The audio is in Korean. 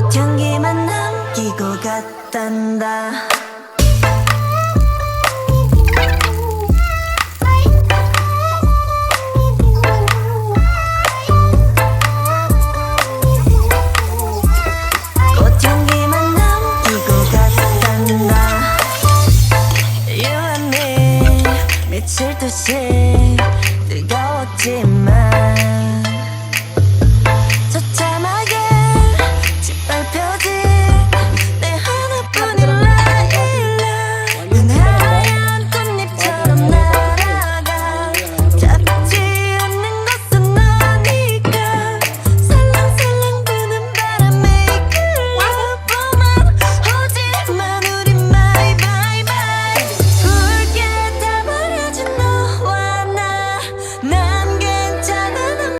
꽃향기만 남기고 갔단다. 꽃향기만 남기고 갔단다. You and me 미칠 듯이